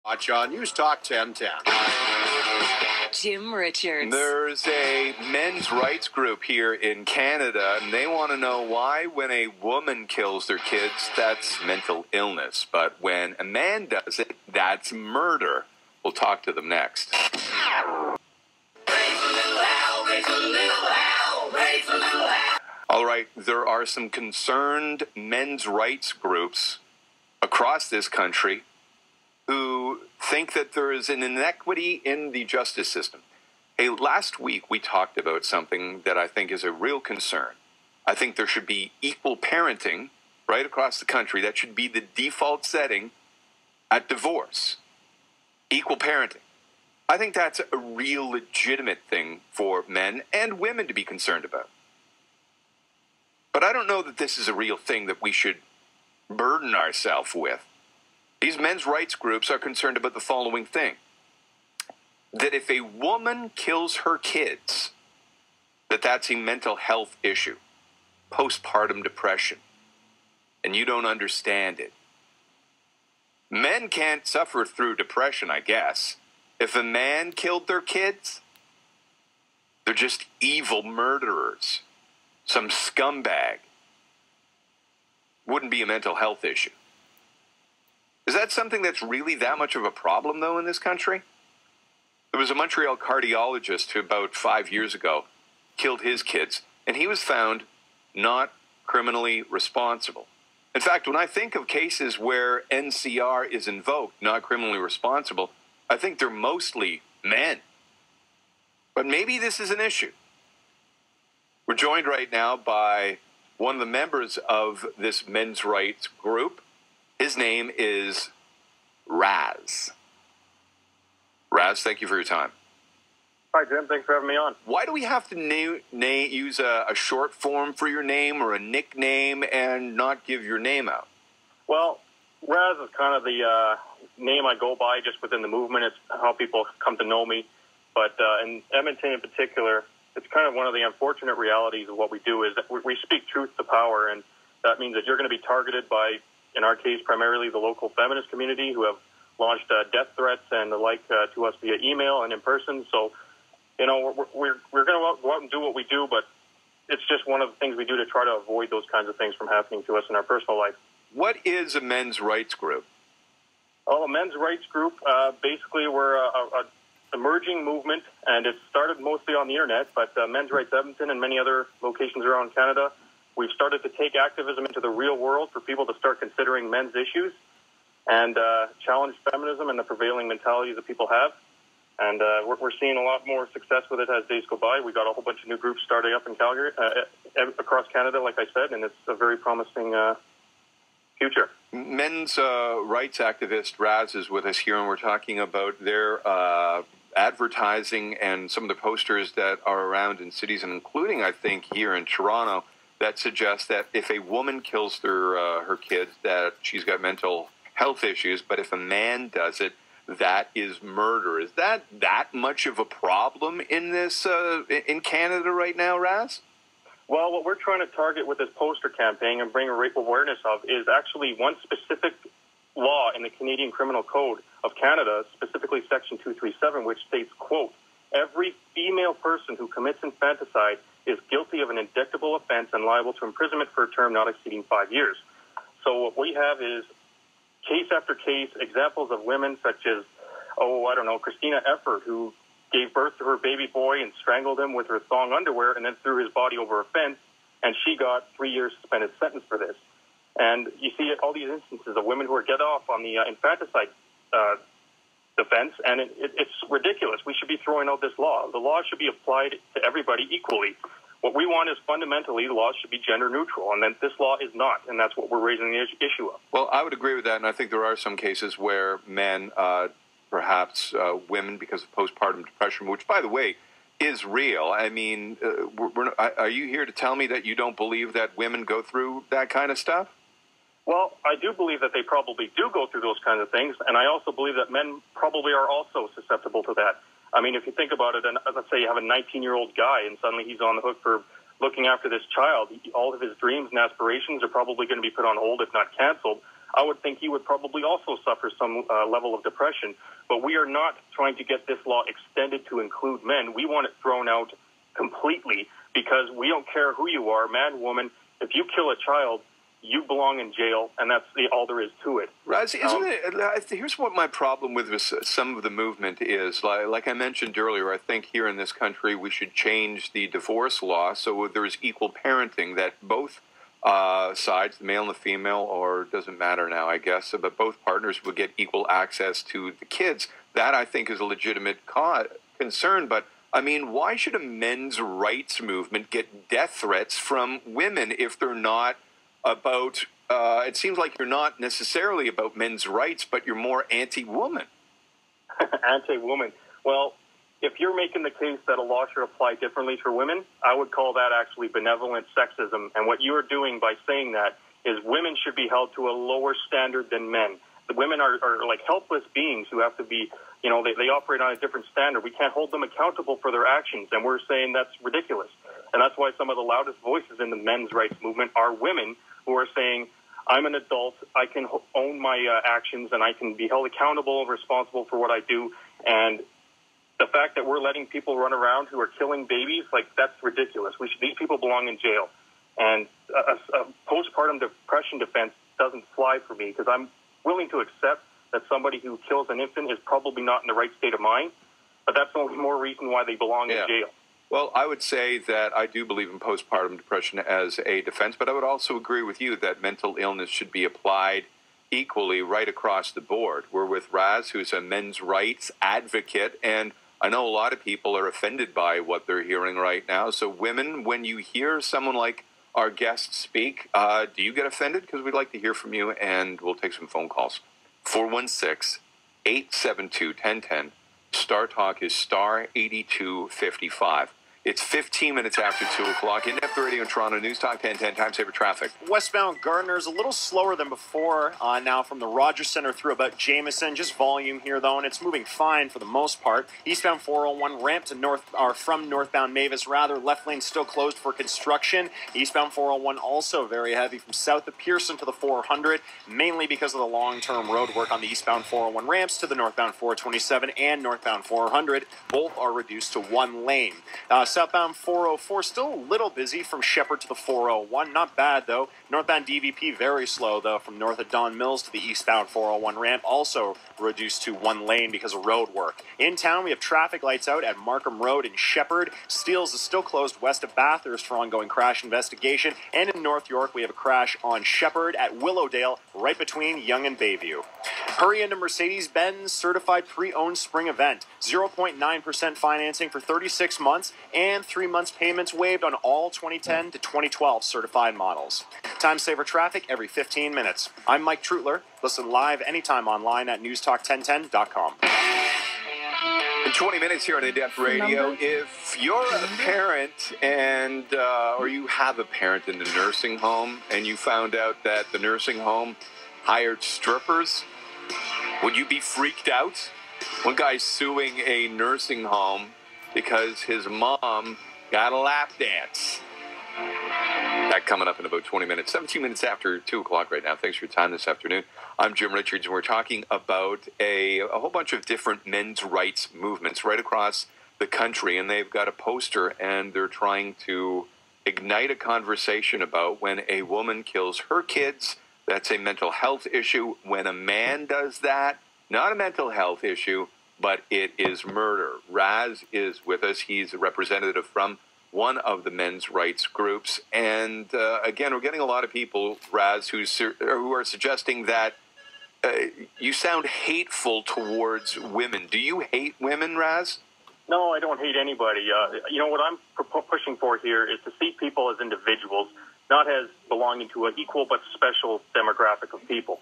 Watch on NewsTalk 1010. Jim Richards. There's a men's rights group here in Canada, and they want to know why when a woman kills their kids, that's mental illness. But when a man does it, that's murder. We'll talk to them next. All right, there are some concerned men's rights groups across this country who think that there is an inequity in the justice system. Hey, last week we talked about something that I think is a real concern. I think there should be equal parenting right across the country. That should be the default setting at divorce. Equal parenting. I think that's a real legitimate thing for men and women to be concerned about. But I don't know that this is a real thing that we should burden ourselves with. These men's rights groups are concerned about the following thing. That if a woman kills her kids, that's a mental health issue. Postpartum depression. And you don't understand it. Men can't suffer through depression, I guess. If a man killed their kids, they're just evil murderers. Some scumbag. Wouldn't be a mental health issue. Is that something that's really that much of a problem, though, in this country? There was a Montreal cardiologist who about 5 years ago killed his kids, and he was found not criminally responsible. In fact, when I think of cases where NCR is invoked, not criminally responsible, I think they're mostly men. But maybe this is an issue. We're joined right now by one of the members of this men's rights group. His name is Raz. Raz, thank you for your time. Hi, Jim. Thanks for having me on. Why do we have to use a short form for your name or a nickname and not give your name out? Well, Raz is kind of the name I go by just within the movement. It's how people come to know me. But in Edmonton in particular, it's kind of one of the unfortunate realities of what we do is that we speak truth to power, and that means that you're going to be targeted by, in our case, primarily the local feminist community who have launched death threats and the like to us via email and in person. So, you know, we're going to go out and do what we do, but it's just one of the things we do to try to avoid those kinds of things from happening to us in our personal life. What is a men's rights group? Well, a men's rights group, basically we're a emerging movement, and it started mostly on the internet, but Men's Rights Edmonton and many other locations around Canada, we've started to take activism into the real world for people to start considering men's issues and challenge feminism and the prevailing mentalities that people have. And we're seeing a lot more success with it as days go by. We got a whole bunch of new groups starting up in Calgary, across Canada, like I said, and it's a very promising future. Men's rights activist Raz is with us here, and we're talking about their advertising and some of the posters that are around in cities, and including, I think, here in Toronto, that suggests that if a woman kills her kids, that she's got mental health issues, but if a man does it, that is murder. Is that much of a problem in this in Canada right now, Raz? Well, what we're trying to target with this poster campaign and bring awareness of is actually one specific law in the Canadian Criminal Code of Canada, specifically Section 237, which states, quote, every female person who commits infanticide is guilty of an indictable offense and liable to imprisonment for a term not exceeding 5 years. So what we have is case after case, examples of women such as, Christina Efford, who gave birth to her baby boy and strangled him with her thong underwear and then threw his body over a fence, and she got 3 years suspended sentence for this. And you see all these instances of women who are get off on the infanticide defense, and it's ridiculous. We should be throwing out this law. The law should be applied to everybody equally. What we want is fundamentally the laws should be gender neutral, and then this law is not, and that's what we're raising the issue of. Well, I would agree with that, and I think there are some cases where men, perhaps women, because of postpartum depression, which, by the way, is real. I mean, are you here to tell me that you don't believe that women go through that kind of stuff? Well, I do believe that they probably do go through those kinds of things, and I also believe that men probably are also susceptible to that. I mean, if you think about it, and let's say you have a 19-year-old guy, and suddenly he's on the hook for looking after this child. All of his dreams and aspirations are probably going to be put on hold, if not canceled. I would think he would probably also suffer some level of depression. But we are not trying to get this law extended to include men. We want it thrown out completely because we don't care who you are, man, woman. If you kill a child, you belong in jail, and that's all there is to it. Raz, here's what my problem with some of the movement is. Like I mentioned earlier, I think here in this country we should change the divorce law so there's equal parenting, that both sides, the male and the female, or it doesn't matter now, I guess, but both partners would get equal access to the kids. That, I think, is a legitimate concern, but I mean, why should a men's rights movement get death threats from women if they're not about, it seems like you're not necessarily about men's rights, but you're more anti-woman. Anti-woman. Well, if you're making the case that a law should apply differently for women, I would call that actually benevolent sexism. And what you are doing by saying that is women should be held to a lower standard than men. The women are like helpless beings who have to be, you know, they operate on a different standard. We can't hold them accountable for their actions, and we're saying that's ridiculous. And that's why some of the loudest voices in the men's rights movement are women who are saying, I'm an adult, I can own my actions, and I can be held accountable and responsible for what I do. And the fact that we're letting people run around who are killing babies, like, that's ridiculous. These people belong in jail. And a postpartum depression defense doesn't fly for me, because I'm willing to accept that somebody who kills an infant is probably not in the right state of mind, but that's only more reason why they belong in jail. Well, I would say that I do believe in postpartum depression as a defense, but I would also agree with you that mental illness should be applied equally right across the board. We're with Raz, who's a men's rights advocate, and I know a lot of people are offended by what they're hearing right now. So women, when you hear someone like our guest speak, do you get offended? Because we'd like to hear from you, and we'll take some phone calls. 416-872-1010. Star Talk is star 8255. It's 15 minutes after 2 o'clock. In-depth radio in Toronto, NewsTalk 1010, time saver traffic. Westbound Gardner is a little slower than before now from the Rogers Center through about Jameson. Just volume here, though, and it's moving fine for the most part. Eastbound 401 ramp to from northbound Mavis, rather. Left lane still closed for construction. Eastbound 401 also very heavy from south of Pearson to the 400, mainly because of the long-term road work on the eastbound 401 ramps to the northbound 427 and northbound 400. Both are reduced to one lane. Southbound 404 still a little busy from Shepherd to the 401. Not bad, though. Northbound DVP very slow, though, from north of Don Mills to the eastbound 401 ramp. Also reduced to one lane because of road work. In town, we have traffic lights out at Markham Road in Shepherd. Steeles is still closed west of Bathurst for ongoing crash investigation. And in North York, we have a crash on Shepherd at Willowdale, right between Yonge and Bayview. Hurry into Mercedes-Benz certified pre-owned spring event. 0.9% financing for 36 months and 3 months payments waived on all 2010 to 2012 certified models. Time saver traffic every 15 minutes. I'm Mike Trutler. Listen live anytime online at newstalk1010.com. In 20 minutes here on In-Depth Radio, if you're a parent and or you have a parent in the nursing home and you found out that the nursing home hired strippers, would you be freaked out? One guy's suing a nursing home because his mom got a lap dance. That coming up in about 20 minutes. 17 minutes after 2 o'clock right now. Thanks for your time this afternoon. I'm Jim Richards, and we're talking about a whole bunch of different men's rights movements right across the country, and they've got a poster, and they're trying to ignite a conversation about when a woman kills her kids, that's a mental health issue. When a man does that, not a mental health issue, but it is murder. Raz is with us. He's a representative from one of the men's rights groups. And again, we're getting a lot of people, Raz, who are suggesting that you sound hateful towards women. Do you hate women, Raz? No, I don't hate anybody. You know, what I'm pushing for here is to see people as individuals, not as belonging to an equal but special demographic of people.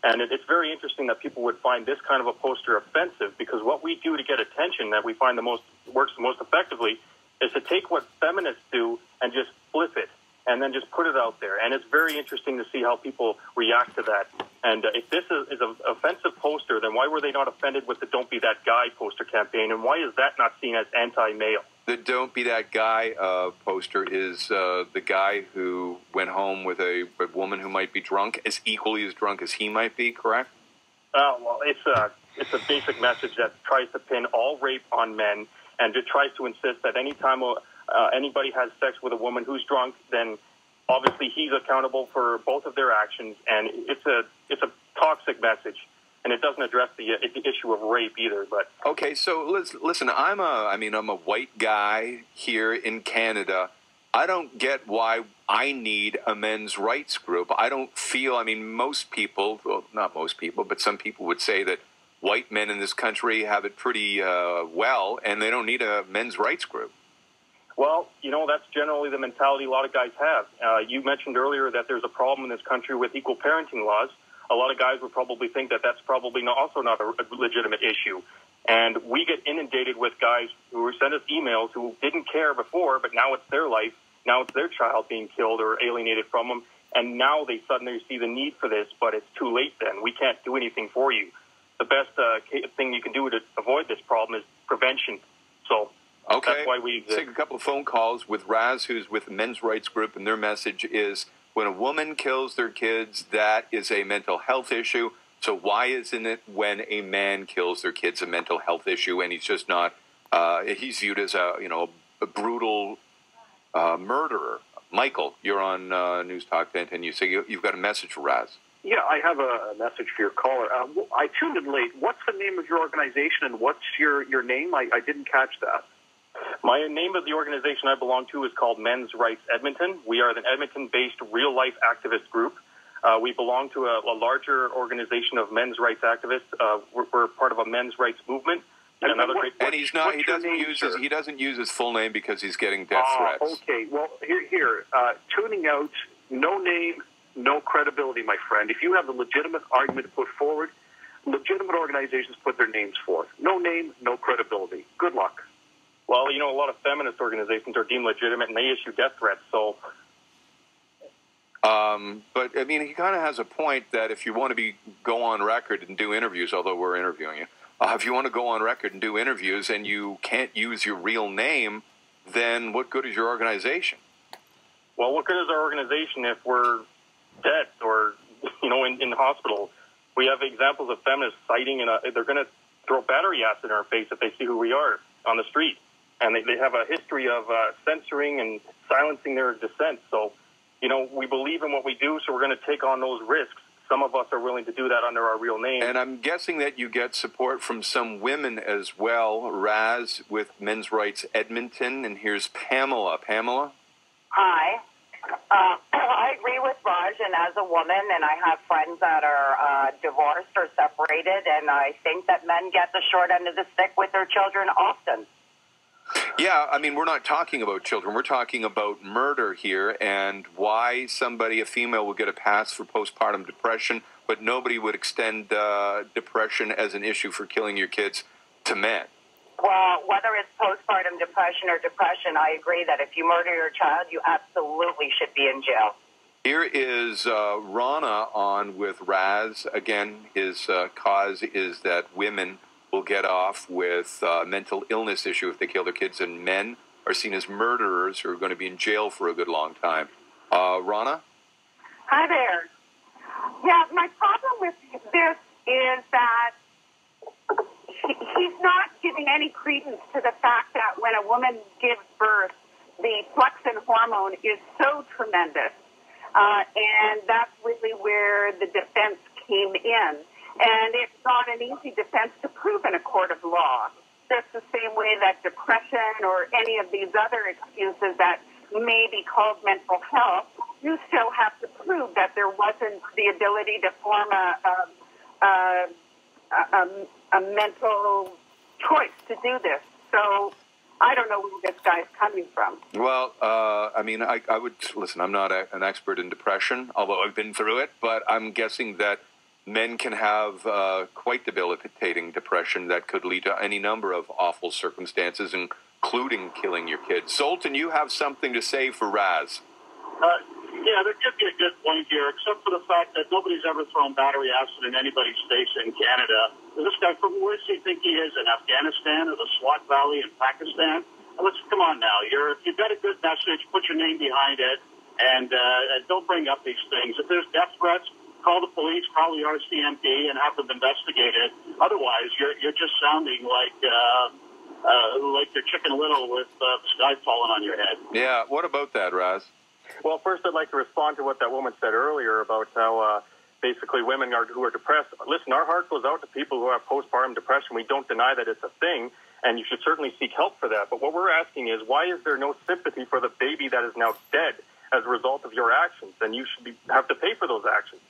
And it's very interesting that people would find this kind of a poster offensive, because what we do to get attention that we find works the most effectively is to take what feminists do and just flip it and then just put it out there. And it's very interesting to see how people react to that. And if this is an offensive poster, then why were they not offended with the Don't Be That Guy poster campaign? And why is that not seen as anti-male? The "Don't Be That Guy" poster is the guy who went home with a woman who might be drunk, as equally as drunk as he might be, correct? Well, it's a basic message that tries to pin all rape on men, and it tries to insist that anytime anybody has sex with a woman who's drunk, then obviously he's accountable for both of their actions, and it's a toxic message. And it doesn't address the issue of rape either. But okay, so listen. I'm a white guy here in Canada. I don't get why I need a men's rights group. I don't feel. I mean, most people, well, not most people, but some people would say that white men in this country have it pretty well, and they don't need a men's rights group. Well, that's generally the mentality a lot of guys have. You mentioned earlier that there's a problem in this country with equal parenting laws. A lot of guys would probably think that that's probably also not a legitimate issue. And we get inundated with guys who send us emails who didn't care before, but now it's their life. Now it's their child being killed or alienated from them. And now they suddenly see the need for this, but it's too late then. We can't do anything for you. The best thing you can do to avoid this problem is prevention. So okay, that's why we take a couple of phone calls with Raz, who's with the men's rights group, and their message is, when a woman kills their kids, that is a mental health issue. So why isn't it when a man kills their kids a mental health issue, and he's just not, he's viewed as a brutal murderer? Michael, you're on NewsTalk 1010. You say you've got a message for Raz. Yeah, I have a message for your caller. I tuned in late. What's the name of your organization, and what's your name? I didn't catch that. My name of the organization I belong to is called Men's Rights Edmonton. We are an Edmonton-based real-life activist group. We belong to a larger organization of men's rights activists. We're part of a men's rights movement. And he's not. He doesn't use his full name because he's getting death threats. Okay. Well, here. Tuning out. No name, no credibility, my friend. If you have a legitimate argument to put forward, legitimate organizations put their names forth. No name, no credibility. Good luck. Well, a lot of feminist organizations are deemed legitimate, and they issue death threats, so... But, I mean, he kind of has a point that if you want to go on record and do interviews, although we're interviewing you, if you want to go on record and do interviews and you can't use your real name, then what good is your organization? Well, what good is our organization if we're dead or, in the hospital? We have examples of feminists citing, and they're going to throw battery acid in our face if they see who we are on the street. And they have a history of censoring and silencing their dissent. So, we believe in what we do, so we're going to take on those risks. Some of us are willing to do that under our real name. And I'm guessing that you get support from some women as well. Raz with Men's Rights Edmonton, and here's Pamela. Pamela? Hi. I agree with Raj, and as a woman, and I have friends that are divorced or separated, and I think that men get the short end of the stick with their children often. Yeah, I mean, we're not talking about children. We're talking about murder here, and why a female would get a pass for postpartum depression, but nobody would extend depression as an issue for killing your kids to men. Well, whether it's postpartum depression or depression, I agree that if you murder your child, you absolutely should be in jail. Here is Rana on with Raz. Again, his cause is that women will get off with a mental illness issue if they kill their kids, and men are seen as murderers who are going to be in jail for a good long time. Rana? Hi there. Yeah, my problem with this is that he's not giving any credence to the fact that when a woman gives birth, the flexin hormone is so tremendous. And that's really where the defense came in. And it's not an easy defense to prove in a court of law. Just the same way that depression or any of these other excuses that may be called mental health, you still have to prove that there wasn't the ability to form a mental choice to do this. So I don't know where this guy's coming from. Well, I mean, I would listen. I'm not an expert in depression, although I've been through it. But I'm guessing that men can have quite debilitating depression that could lead to any number of awful circumstances, including killing your kids. Zoltan, you have something to say for Raz. Yeah, there could be a good point here, except for the fact that nobody's ever thrown battery acid in anybody's face in Canada. This guy, from where does he think he is, in Afghanistan or the Swat Valley in Pakistan? let's come on now. If you've got a good message, put your name behind it, and don't bring up these things. If there's death threats, call the police, call the RCMP, and have them investigated. Otherwise, you're just sounding like you're Chicken Little with the sky falling on your head. Yeah, what about that, Raz? Well, first, I'd like to respond to what that woman said earlier about how basically women who are depressed. Listen, our heart goes out to people who have postpartum depression. We don't deny that it's a thing, and you should certainly seek help for that. But what we're asking is, why is there no sympathy for the baby that is now dead as a result of your actions? And you should have to pay for those actions.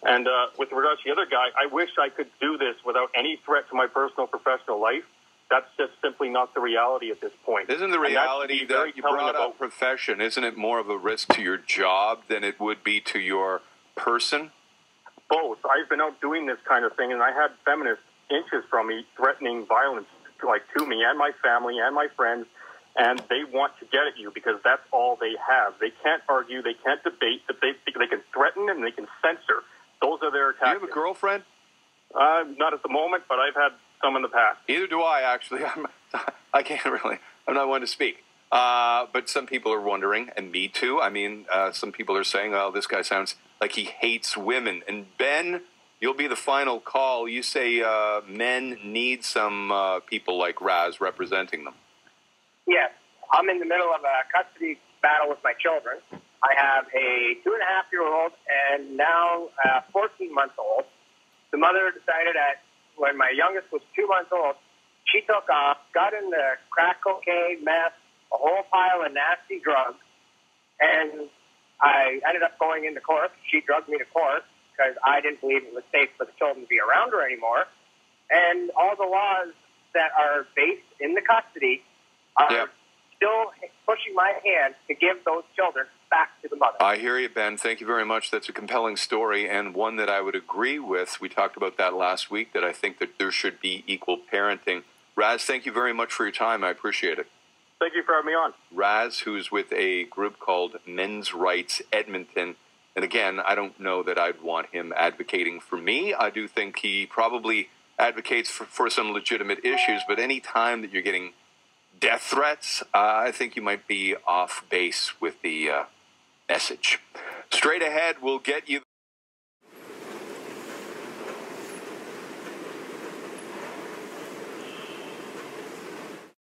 And with regards to the other guy, I wish I could do this without any threat to my personal professional life. That's just simply not the reality at this point. Isn't the reality that you brought up profession, isn't it more of a risk to your job than it would be to your person? Both. I've been out doing this kind of thing, and I had feminists inches from me threatening violence to me and my family and my friends, and they want to get at you because that's all they have. They can't argue, they can't debate, they can threaten and they can censor. Those are their tactics. Do you have a girlfriend? Not at the moment, but I've had some in the past. Either do I, actually. I can't really. I'm not one to speak. But some people are wondering, and me too. I mean, some people are saying, oh, this guy sounds like he hates women. And Ben, you'll be the final call. You say men need some people like Raz representing them. Yes. I'm in the middle of a custody battle with my children. I have a 2.5-year-old and now a 14-month-old. The mother decided when my youngest was 2 months old, she took off, got into crack cocaine, meth, a whole pile of nasty drugs, and I ended up going into court. She drugged me to court because I didn't believe it was safe for the children to be around her anymore. And all the laws that are based in the custody are still pushing my hand to give those children back to the mother. I hear you, Ben. Thank you very much. That's a compelling story and one that I would agree with. We talked about that last week, that I think that there should be equal parenting. Raz, thank you very much for your time. I appreciate it. Thank you for having me on. Raz, who's with a group called Men's Rights Edmonton. And again, I don't know that I'd want him advocating for me. I do think he probably advocates for some legitimate issues, but any time that you're getting death threats, I think you might be off base with the message. Straight ahead, we'll get you